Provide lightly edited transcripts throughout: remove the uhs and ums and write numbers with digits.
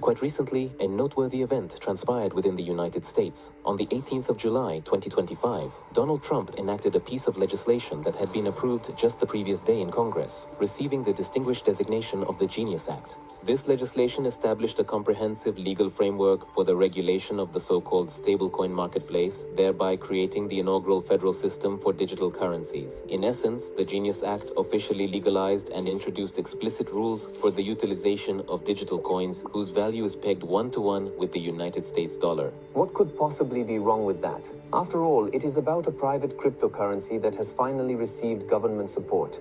Quite recently, a noteworthy event transpired within the United States. On the 18th of July, 2025, Donald Trump enacted a piece of legislation that had been approved just the previous day in Congress, receiving the distinguished designation of the Genius Act. This legislation established a comprehensive legal framework for the regulation of the so-called stablecoin marketplace, thereby creating the inaugural federal system for digital currencies. In essence, the Genius Act officially legalized and introduced explicit rules for the utilization of digital coins whose value is pegged one-to-one with the United States dollar. What could possibly be wrong with that? After all, it is about a private cryptocurrency that has finally received government support.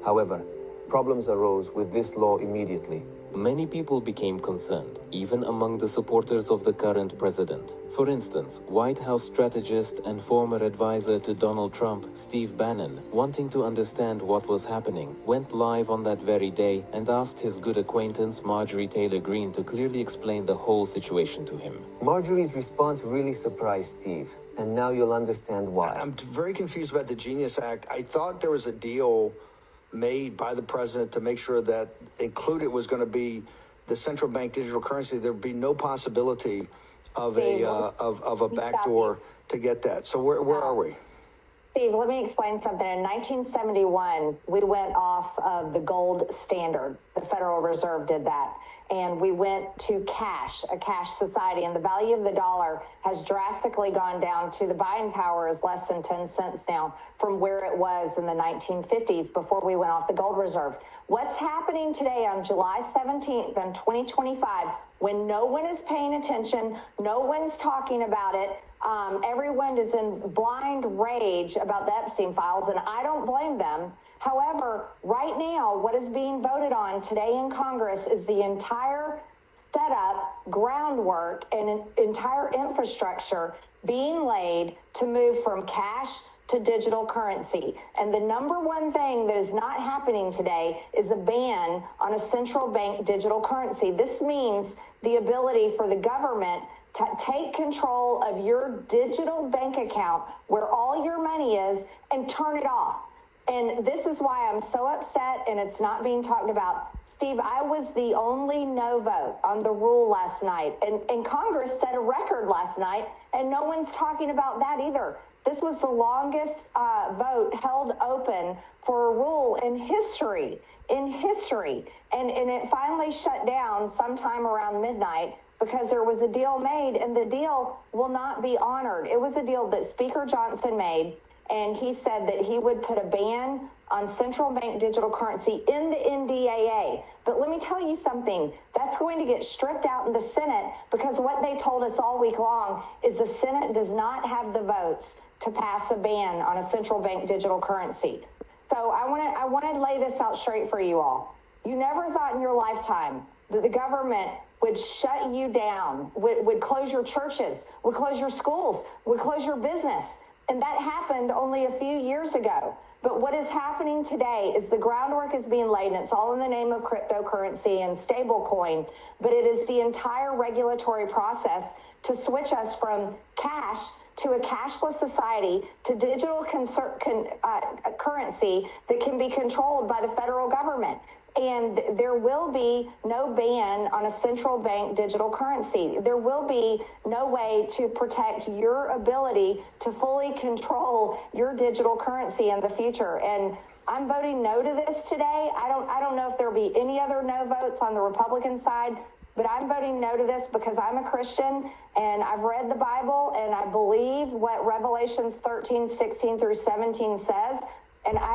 However, problems arose with this law immediately. Many people became concerned, even among the supporters of the current president. For instance, White House strategist and former advisor to Donald Trump, Steve Bannon, wanting to understand what was happening, went live on that very day and asked his good acquaintance Marjorie Taylor Greene to clearly explain the whole situation to him. Marjorie's response really surprised Steve, and now you'll understand why. I'm very confused about the Genius Act. I thought there was a deal made by the president to make sure that included was going to be the central bank digital currency. There'd be no possibility of a backdoor to get that. So where are we? Steve, let me explain something. In 1971, we went off of the gold standard. The Federal Reserve did that. And we went to cash, a cash society. And the value of the dollar has drastically gone down to the buying power is less than 10 cents now from where it was in the 1950s before we went off the gold reserve. What's happening today on July 17th in 2025, when no one is paying attention, no one's talking about it, everyone is in blind rage about the Epstein files, and I don't blame them. However, right now, what is being voted on today in Congress is the entire setup, groundwork, and an entire infrastructure being laid to move from cash to digital currency. And the number one thing that is not happening today is a ban on a central bank digital currency. This means the ability for the government to take control of your digital bank account where all your money is and turn it off. And this is why I'm so upset and it's not being talked about. Steve, I was the only no vote on the rule last night. And Congress set a record last night, and no one's talking about that either. This was the longest vote held open for a rule in history. And it finally shut down sometime around midnight because there was a deal made, and the deal will not be honored. It was a deal that Speaker Johnson made, and he said that he would put a ban on central bank digital currency in the NDAA. But let me tell you something, that's going to get stripped out in the Senate because what they told us all week long is the Senate does not have the votes to pass a ban on a central bank digital currency. So I want to lay this out straight for you all. You never thought in your lifetime that the government would shut you down, would close your churches, would close your schools, would close your business. And that happened only a few years ago. But what is happening today is the groundwork is being laid, and it's all in the name of cryptocurrency and stablecoin. But it is the entire regulatory process to switch us from cash to a cashless society to digital currency that can be controlled by the federal government. And there will be no ban on a central bank digital currency. There will be no way to protect your ability to fully control your digital currency in the future. And I'm voting no to this today. I don't know if there'll be any other no votes on the Republican side, but I'm voting no to this because I'm a Christian and I've read the Bible and I believe what Revelations 13, 16 through 17 says. And